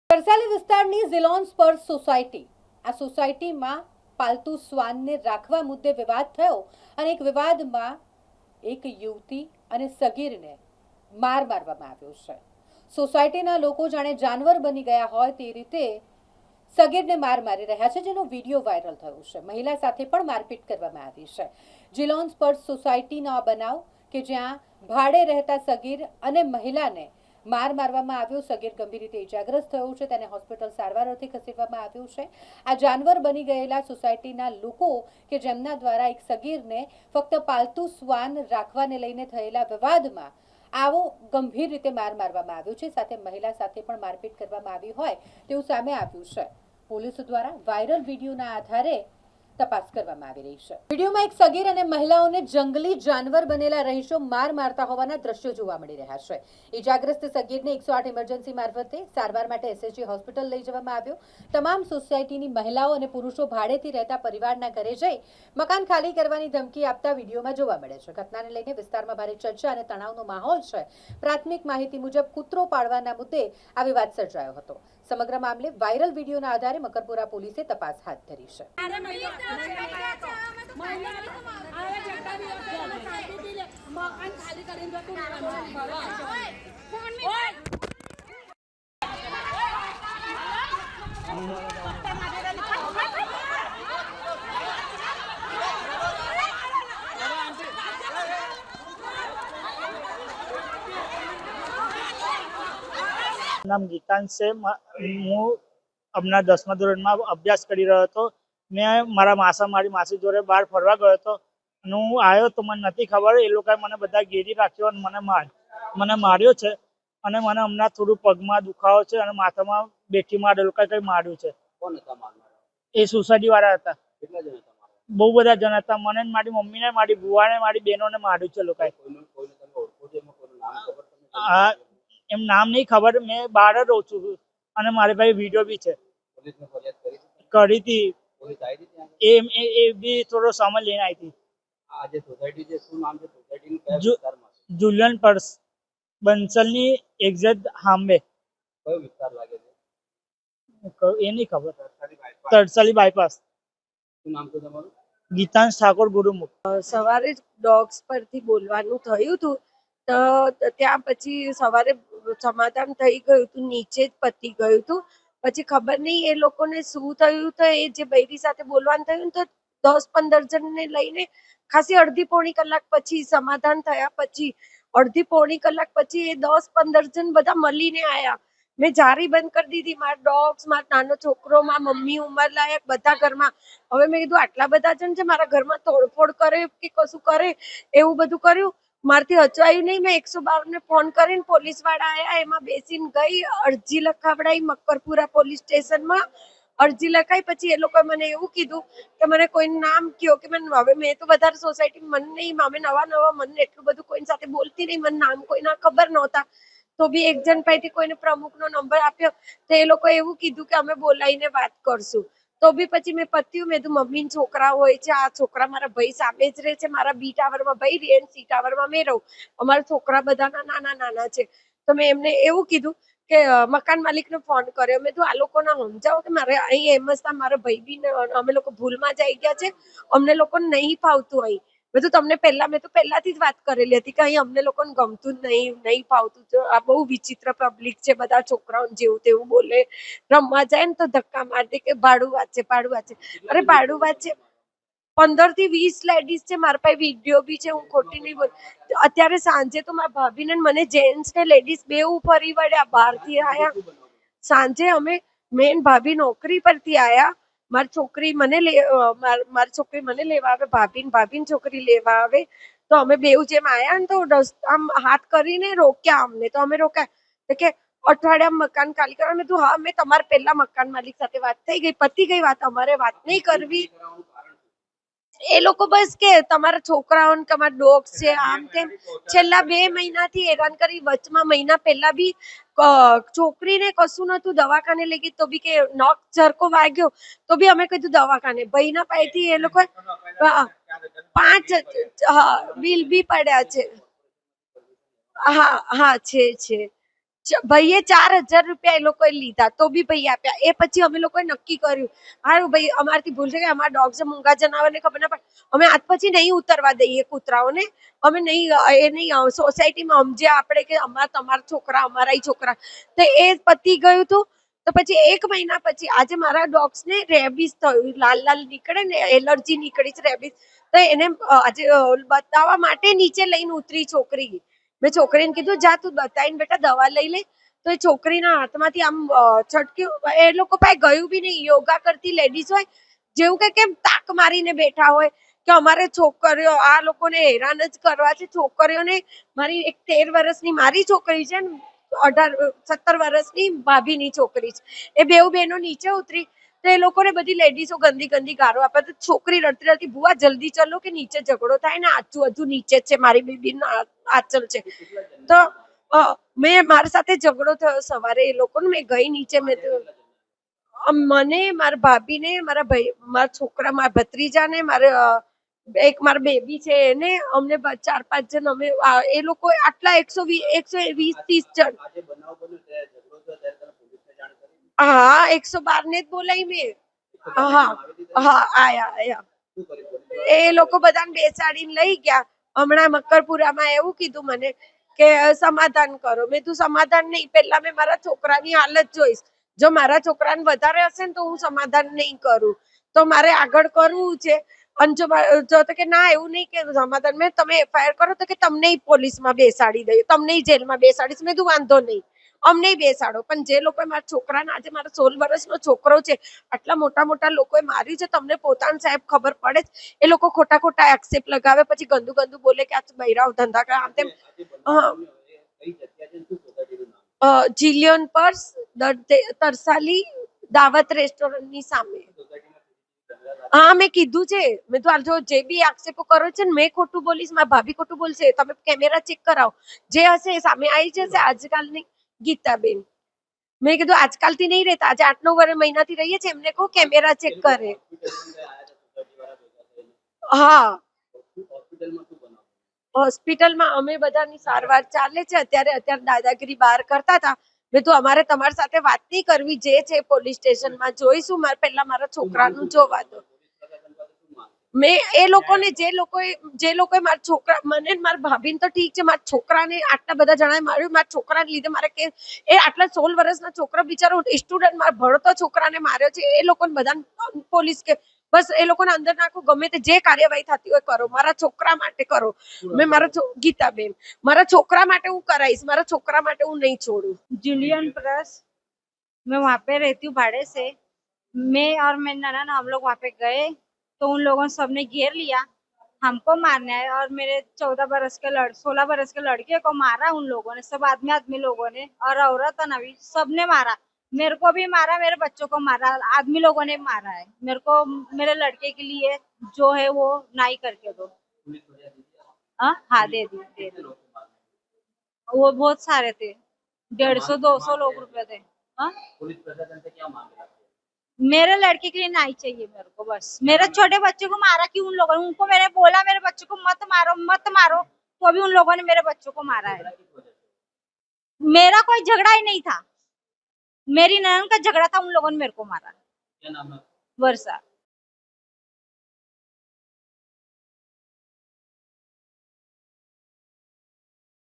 તરસાલી વિસ્તારની ઝિલોન સ્પર્શ સોસાયટી આ સોસાયટીમાં પાલતુ શ્વાનને રાખવા મુદ્દે વિવાદ થયો અને એક વિવાદમાં એક યુવતી અને સગીરને મારવામાં આવ્યો છે। સોસાયટીના લોકો જાણે જાનવર બની ગયા હોય તે રીતે સગીરને મારી રહ્યા છે, જેનો વિડીયો વાયરલ થયો છે। મહિલા સાથે પણ મારપીટ કરવામાં આવી છે। ઝિલોન સ્પર્શ સોસાયટીનો આ બનાવ કે જ્યાં ભાડે રહેતા સગીર અને મહિલાને મારવામાં આવ્યો। સગીર ગંભીર રીતે ઇજાગ્રસ્ત થયો છે, તેને હોસ્પિટલ સારવાર અર્થે ખસેડવામાં આવ્યો છે। આ જાનવર બની ગયેલા સોસાયટીના લોકો કે જેમના દ્વારા એક સગીરને ફક્ત પાલતુ શ્વાન રાખવાને લઈને થયેલા વિવાદમાં આવો ગંભીર રીતે મારવામાં આવ્યો છે, સાથે મહિલા સાથે પણ મારપીટ કરવામાં આવી હોય તેવું સામે આવ્યું છે। પોલીસ દ્વારા વાયરલ વિડીયોના આધારે તપાસ કરવામાં આવી રહી છે। વિડીયોમાં એક સગીર અને મહિલાઓને જંગલી જાનવર બનેલા રહીશો મારતા હોવાના દ્રશ્યો જોવા મળી રહ્યા છે। ઇજાગ્રસ્ત સગીરને 108 ઇમરજન્સી મારફતે સારવાર માટે એસએસજી હોસ્પિટલ લઈ જવામાં આવ્યો। તમામ સોસાયટીની મહિલાઓ અને પુરુષો ભાડેથી રહેતા પરિવારના ઘરે જઈ મકાન ખાલી કરવાની ધમકી આપતા વિડીયોમાં જોવા મળે છે। ઘટનાને લઈને વિસ્તારમાં ભારે ચર્ચા અને તણાવનો માહોલ છે। પ્રાથમિક માહિતી મુજબ કૂતરો પાડવાના મુદ્દે આ વિવાદ સર્જાયો હતો। સમગ્ર મામલે વાયરલ વિડીયોના આધારે મકરપુરા પોલીસે તપાસ હાથ ધરી છે। नाम गीतांश से हूँ अपना 10मा ધોરણમાં અભ્યાસ કરી રહ્યો હતો। મેં મારા મારી માસી જોડે બહાર ફરવા ગયો હતો અને હું આવ્યો તો મને નથી ખબર, એ લોકોએ મને બધા ઘેરી રાખ્યો અને મને માર્યો છે અને મને હમણાં થોડું પગમાં દુખાવો છે અને માથામાં બેઠી માર એ લોકોએ કંઈ માર્યું છે। એ સોસાયટી વાળા હતા। બહુ બધા જણ હતા। મને મારી મમ્મીને, મારી બુવાને, મારી બહેનોને માર્યું છે લોકોએ। આ એમ નામ નહીં ખબર, મેં બહાર જ રહું છું અને મારી પાસે વિડીયો બી છે। કરી હતી એ બી થોડો સમય લઈને આવી હતી। ઝિલોન સ્પર્શ બંસલની એક્ઝેક્ટ સામે એ નહીં ખબર। તરસાલી બાયપાસ। ગીતાંશ ઠાકોર ગુરુમુખ। સવારે ડોગ્સ પરથી બોલવાનું થયું હતું તો ત્યાં પછી સવારે સમાધાન થઈ ગયું હતું, નીચે જ પતી ગયું હતું। પછી ખબર નહીં એ લોકોને શું થયું, તો એ જે બૈરી સાથે બોલવાનું થયું તો 10-15 જણને લઈને ખાસી અડધી પોણી કલાક પછી સમાધાન થયા પછી અડધી પોણી કલાક પછી એ 10-15 જણ બધા મળીને આયા। મેં જારી બંધ કરી દીધી, મારા ડોગ્સ, મારો નાનો છોકરો, મારા મમ્મી, ઉંમર લાયક બધા ઘરમાં। હવે મેં કીધું આટલા બધા જણ છે, મારા ઘરમાં તોડફોડ કરે કે કશું કરે એવું બધું કર્યું। મારથી હચવાયું નહીં, મેં 112 ને ફોન કરીને પોલીસ વાળા આયા, એમાં બેસીને ગઈ, અરજી લખાવડાઈ મકરપુરા પોલીસ સ્ટેશનમાં। અરજી લખાઈ પછી એ લોકોએ મને એવું કીધું કે મને કોઈનું નામ કયો કે હવે મેં તો વધારે સોસાયટી મને નહીં, અમે નવા મને એટલું બધું કોઈ સાથે બોલતી નહીં, મને નામ કોઈના ખબર નહોતા। તો બી એક જણ પાસેથી કોઈને પ્રમુખનો નંબર આપ્યો તો એ લોકોએ એવું કીધું કે અમે બોલાવીને વાત કરશું। તો બી પછી મેં પત્યું, મેં તો મમ્મી છોકરા હોય છે, આ છોકરા મારા ભાઈ સામે જ રહે છે, મારા બી ટાવરમાં ભાઈ રહે, સી ટાવરમાં મેં રહું, અમારા છોકરા બધાના નાના છે। તો મેં એમને એવું કીધું કે મકાન માલિકને ફોન કર્યો, મેં તો આ લોકોને સમજાવો કે મારે અહીં એમ જ મારા ભાઈ બી અમે લોકો ભૂલમાં જ આવી ગયા છે, અમને લોકોને નહીં ફાવતું અહીં। મેં તો તમને મેં તો પહેલાથી જ વાત કરેલી હતી કે અહીં અમને લોકોને ગમતું જ નહીં ફાવતું। આ બહુ વિચિત્ર પબ્લિક છે, બધા છોકરાઓને જેવું તેવું બોલે, રમવા જાય ને તો ધક્કા માર દે કે ભાડું વાત છે। અરે ભાડું વાત છે, 15 થી 20 લેડીઝ છે, મારા પાસે વિડીયો બી છે, હું ખોટી નહીં બોલ। અત્યારે સાંજે તો મારા ભાભીને મને જેન્ટ્સ ને લેડીઝ બેઉ ફરી વળ્યા, બહારથી આયા। સાંજે અમે મેન ભાભી નોકરી પરથી આયા, મારી છોકરી મને લેવા આવે, ભાભીની છોકરી લેવા આવે, તો અમે બેઉ જેમ આયા ને તો આમ હાથ કરીને રોક્યા અમને, તો અમે રોક્યા તો કે અઠવાડિયામાં મકાન ખાલી કરવા। મેં કીધું હા, મેં તમારા પહેલા મકાન માલિક સાથે વાત થઈ ગઈ, પતી ગઈ વાત, અમારે વાત નહીં કરવી। એ લોકો બસ કે તમારા છોકરાઓને તમારા ડોગ્સ છે આમ તેમ, છેલ્લા 2 મહિનાથી હેરાન કરી। વચમાં મહિના પહેલા બી છોકરીને કશું નતું, દવાખાને લઈ ગઈ તો બી કે નખ ઝરકો વાગ્યો તો બી અમે કીધું દવાખાને, ભાઈના પાસેથી એ લોકો 5 બિલ બી પડ્યા છે। હા છે ભાઈએ 4,000 રૂપિયા એ લોકોએ લીધા તો બી ભાઈ આપ્યા. એ પછી અમે લોકોએ નક્કી કર્યું, હારું ભાઈ અમારથી ભૂલ થઈ ગઈ, અમારા ડોગ્સ મૂંગા જનાવરને ખબર ના પડે, અમે આજ પછી નહીં ઉતરવા દઈએ કૂતરાઓને. અમે નહીં એ નહીં સોસાયટીમાં સમજ્યા આપણે કે તમારા છોકરા અમારા છોકરા. તો એ પતી ગયું હતું. તો પછી 1 મહિના પછી આજે મારા ડોગ્સને રેબીઝ થયું, લાલ લાલ નીકળે ને, એલર્જી નીકળી છે રેબીઝ. તો એને આજે બતાવવા માટે નીચે લઈને ઉતરી છોકરી. મેં છોકરીને કીધું જા તું બતાવીને બેટા દવા લઈ લે. તો એ છોકરીના હાથમાંથી આમ છટક્યું. એ લોકો પાસે ગયું બી નહીં. યોગા કરતી લેડીઝ હોય જેવું કે કેમ તાક મારીને બેઠા હોય કે અમારે છોકરીઓ આ લોકોને હેરાન જ કરવા છે. છોકરીઓને મારી એક 13 વર્ષની મારી છોકરી છે ને 17 વર્ષની ભાભીની છોકરી છે. એ બેઉ બહેનો નીચે ઉતરી તો એ લોકોને બધી લેડીઝો ગંદી ગંદી ગારો આપે. તો છોકરી રડતી રડતી ભુવા જલ્દી ચલો કે નીચે ઝઘડો થાય ને, આચું હજુ નીચે જ છે, મારી બેબી આચલ છે. તો મેં મારી સાથે ઝઘડો થયો સવારે એ લોકોને. મેં ગઈ નીચે. મને મારા ભાભીને મારા ભાઈ મારા છોકરા મારા ભત્રીજાને એક મારા બેબી છે એને અમને 4-5 જણ અમે એ લોકો આટલા 120-130 જણ. હા 112 ને જ બોલાવી મેં. હા આયા. એ લોકો બધાને બેસાડીને લઈ ગયા. હમણાં મકરપુરામાં એવું કીધું મને કે સમાધાન કરો. મેં તું સમાધાન નહીં, પહેલા મેં મારા છોકરાની હાલત જોઈશ. જો મારા છોકરાને વધારે હશે ને તો હું સમાધાન નહીં કરું. તો મારે આગળ કરવું છે. અને જો તો કે ના એવું નહીં કે સમાધાન મેં તમે એફઆઈઆર કરો તો કે તમને પોલીસમાં બેસાડી દઈએ, તમને જેલમાં બેસાડીશ. મેં તું વાંધો નહીં, અમને બેસાડો. પણ જે લોકોએ મારા છોકરાને આજે મારા 16 વર્ષનો છોકરો છે આટલા મોટા મોટા લોકોએ માર્યું છે, તમને પોતાના સાહેબ ખબર પડે જ. એ લોકો ખોટા ખોટા એક્સેપ્ટ લગાવે, પછી ગંદુ ગંદુ બોલે કે આ બૈરાઓ ધંધા કરે આમ તેમ. જીલિયન પર્સ તરસાલી દાવત રેસ્ટોરન્ટની સામે. હા મેં કીધું છે. મેં તો જો જે બી આક્ષેપો કરો છે ને મેં ખોટું બોલીશ, મારા ભાભી ખોટું બોલશે. તમે કેમેરા ચેક કરાવો, જે હશે એ સામે આવી જશે. આજકાલની ગીતાબેન મેં કીધું આજકાલથી નહીં રહેતા, આજે 8-9 મહિનાથી રહીએ છીએ. એમને કહો કેમેરા ચેક કરે. હા હોસ્પિટલમાં અમે બધાની સારવાર ચાલે છે અત્યારે દાદાગીરી બહાર કરતા હતા. મેં તો અમારે તમારી સાથે વાત નહીં કરવી, જે છે પોલીસ સ્ટેશનમાં જોઈશું. મારે પહેલા મારા છોકરાનું જોવા દો. મેં એ લોકોને જે લોકોએ મારા છોકરા મને મારા ભાભીને તો ઠીક છે, મારા છોકરાને આટલા બધા જણાએ માર્યું. મારા છોકરાને લીધે મારે કે એ આટલા 16 વર્ષના છોકરા બિચારો સ્ટુડન્ટ મારા ભણતો છોકરાને માર્યો છે. એ લોકોને બધા પોલીસ કે બસ એ લોકોને અંદર નાખો. ગમે તે જે કાર્યવાહી થતી હોય કરો, મારા છોકરા માટે કરો. મેં મારા ગીતાબેન મારા છોકરા માટે હું કરાઈશ, મારા છોકરા માટે હું નહીં છોડું. जूलियन प्रेस मैं वहाँ पे रहती हूँ भाड़े से. मैं और मेरी ननद हम लोग वहाँ पे गए तो उन लोगों ने सबने घेर लिया, हमको मारने आए. और मेरे 16 बरस के लड़के को मारा उन लोगों ने, सब आदमी लोगों ने, और औरत और नवी सबने मारा. मेरे को भी मारा, मेरे बच्चों को मारा, आदमी लोगों ने मारा है. मेरे को मेरे लड़के के लिए जो है वो नाई करके दो. हाँ दे दी. वो बहुत सारे थे, 150-200 लोग रुपए थे. हाँ मेरे लड़के के लिए नहीं चाहिए मेरे को. बस मेरे छोटे बच्चे को मारा कि उन लोगों ने, उनको मैंने बोला मेरे बच्चों को मत मारो, तो भी उन लोगों ने मेरे बच्चों को मारा है. मेरा कोई झगड़ा ही नहीं था, मेरी ननद का झगड़ा था, उन लोगों ने मेरे को मारा. वर्षा.